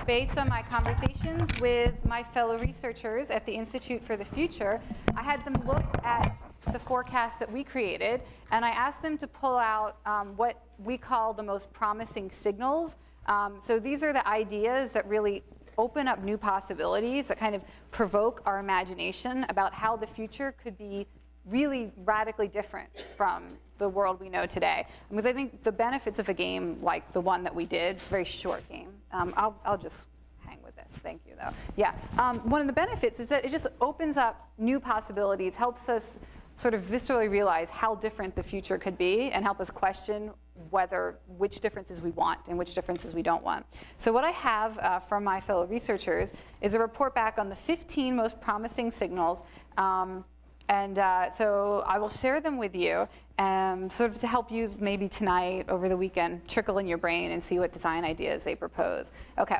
based on my conversations with my fellow researchers at the Institute for the Future, I had them look at the forecasts that we created, and I asked them to pull out what we call the most promising signals. So these are the ideas that really open up new possibilities, that kind of provoke our imagination about how the future could be really radically different from the world we know today. Because I think the benefits of a game like the one that we did, very short game, I'll just hang with this, thank you though. Yeah, one of the benefits is that it just opens up new possibilities, helps us sort of viscerally realize how different the future could be and help us question which differences we want and which differences we don't want. So what I have from my fellow researchers is a report back on the 15 most promising signals. So I will share them with you, sort of to help you maybe tonight, over the weekend, trickle in your brain and see what design ideas they propose. Okay,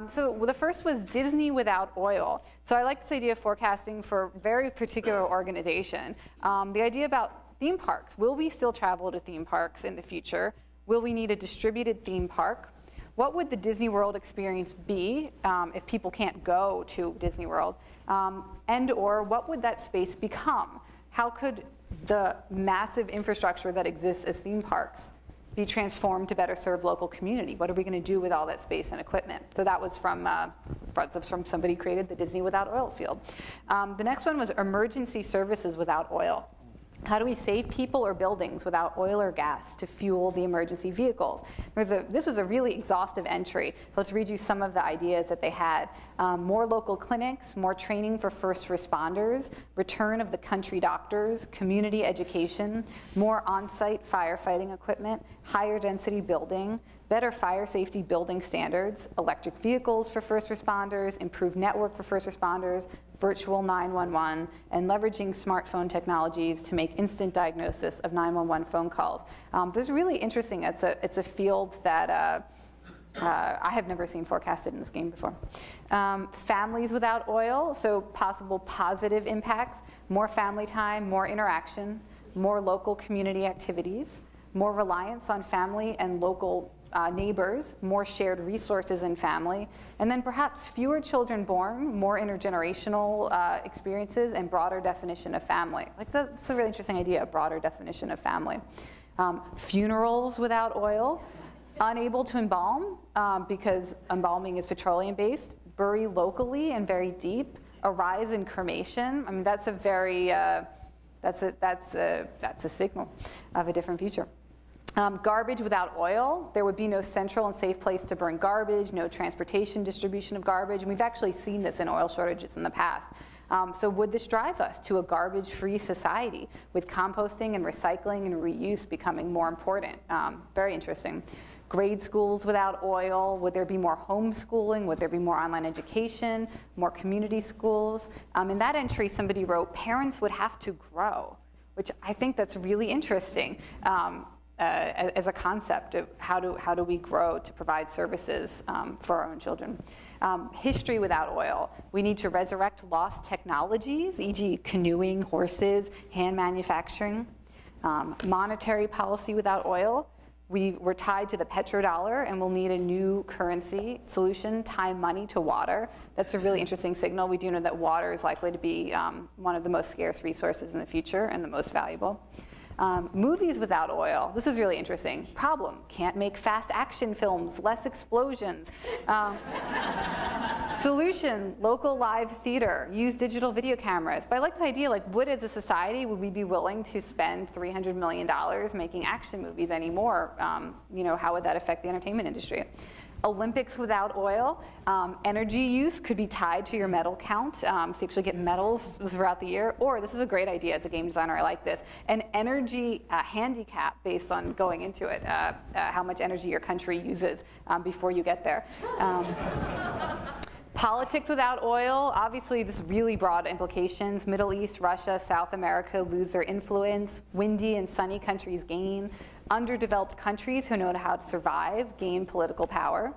so the first was Disney without oil. So I like this idea of forecasting for a very particular organization. The idea about theme parks. Will we still travel to theme parks in the future? Will we need a distributed theme park? What would the Disney World experience be if people can't go to Disney World? And/or what would that space become? How could the massive infrastructure that exists as theme parks be transformed to better serve local community? What are we going to do with all that space and equipment? So that was from somebody who created the Disney without oil field. The next one was emergency services without oil. How do we save people or buildings without oil or gas to fuel the emergency vehicles? This was a really exhaustive entry. So let's read you some of the ideas that they had. More local clinics, more training for first responders, return of the country doctors, community education, more on-site firefighting equipment, higher density building, better fire safety building standards, electric vehicles for first responders, improved network for first responders, virtual 911, and leveraging smartphone technologies to make instant diagnosis of 911 phone calls. This is really interesting. It's a field that I have never seen forecasted in this game before. Families without oil, so possible positive impacts, more family time, more interaction, more local community activities, more reliance on family and local neighbors, more shared resources in family, and then perhaps fewer children born, more intergenerational experiences, and broader definition of family. Like that's a really interesting idea, a broader definition of family. Funerals without oil, unable to embalm because embalming is petroleum-based, bury locally and very deep, a rise in cremation. I mean, that's a very, that's a signal of a different future. Garbage without oil, there would be no central and safe place to burn garbage, no transportation distribution of garbage, and we've actually seen this in oil shortages in the past. So would this drive us to a garbage-free society with composting and recycling and reuse becoming more important? Very interesting. Grade schools without oil, would there be more homeschooling? Would there be more online education, more community schools? In that entry, somebody wrote, parents would have to grow, which I think that's really interesting. As a concept of how do we grow to provide services for our own children. History without oil. We need to resurrect lost technologies, e.g. canoeing, horses, hand manufacturing. Monetary policy without oil. We're tied to the petrodollar and we'll need a new currency solution, tie money to water. That's a really interesting signal. We do know that water is likely to be one of the most scarce resources in the future and the most valuable. Movies without oil. This is really interesting. Problem, can't make fast action films, less explosions. Solution, local live theater, use digital video cameras. But I like this idea, like as a society, would we be willing to spend $300 million making action movies anymore? How would that affect the entertainment industry? Olympics without oil. Energy use could be tied to your medal count, so you actually get medals throughout the year. Or, this is a great idea as a game designer, I like this, an energy handicap based on going into it, how much energy your country uses before you get there. Politics without oil, obviously this really broad implications. Middle East, Russia, South America lose their influence. Windy and sunny countries gain. Underdeveloped countries who know how to survive gain political power.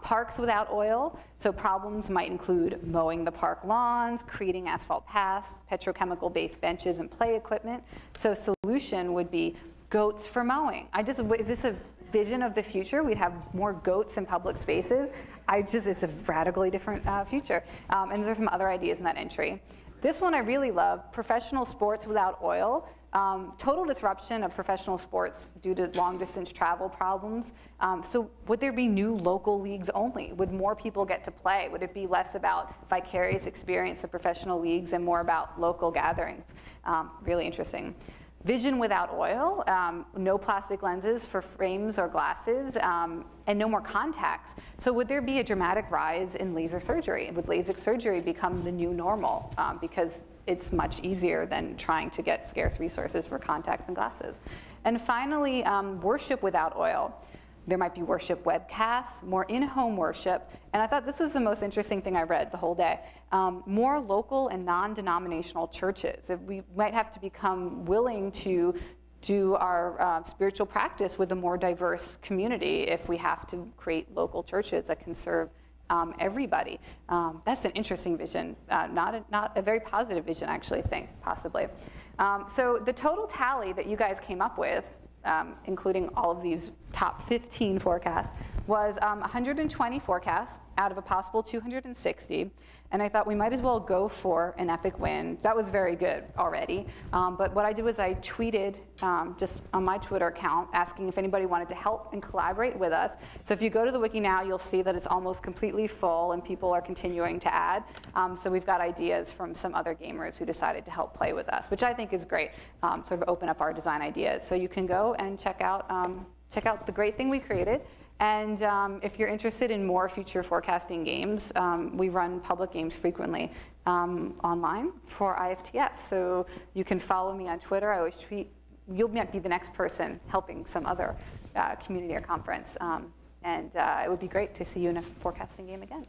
Parks without oil, so problems might include mowing the park lawns, creating asphalt paths, petrochemical-based benches and play equipment. So solution would be goats for mowing. Is this vision of the future. We'd have more goats in public spaces. It's a radically different future. And there's some other ideas in that entry. This one I really love, professional sports without oil. Total disruption of professional sports due to long-distance travel problems. So would there be new local leagues only? Would more people get to play? Would it be less about vicarious experience of professional leagues and more about local gatherings? Really interesting. Vision without oil, no plastic lenses for frames or glasses, and no more contacts. So would there be a dramatic rise in laser surgery? Would LASIK surgery become the new normal because it's much easier than trying to get scarce resources for contacts and glasses? And finally, worship without oil. There might be worship webcasts, more in-home worship, and I thought this was the most interesting thing I read the whole day. More local and non-denominational churches. We might have to become willing to do our spiritual practice with a more diverse community if we have to create local churches that can serve everybody. That's an interesting vision, not a very positive vision, I actually think, possibly. So the total tally that you guys came up with, including all of these top 15 forecasts, was 120 forecasts out of a possible 260. And I thought we might as well go for an epic win. That was very good already. But what I did was I tweeted just on my Twitter account asking if anybody wanted to help and collaborate with us. So if you go to the wiki now, you'll see that it's almost completely full and people are continuing to add. So we've got ideas from some other gamers who decided to help play with us, which I think is great, sort of open up our design ideas. So you can go and check out the great thing we created. And if you're interested in more future forecasting games, we run public games frequently online for IFTF. So you can follow me on Twitter. I always tweet. You might be the next person helping some other community or conference. And it would be great to see you in a forecasting game again.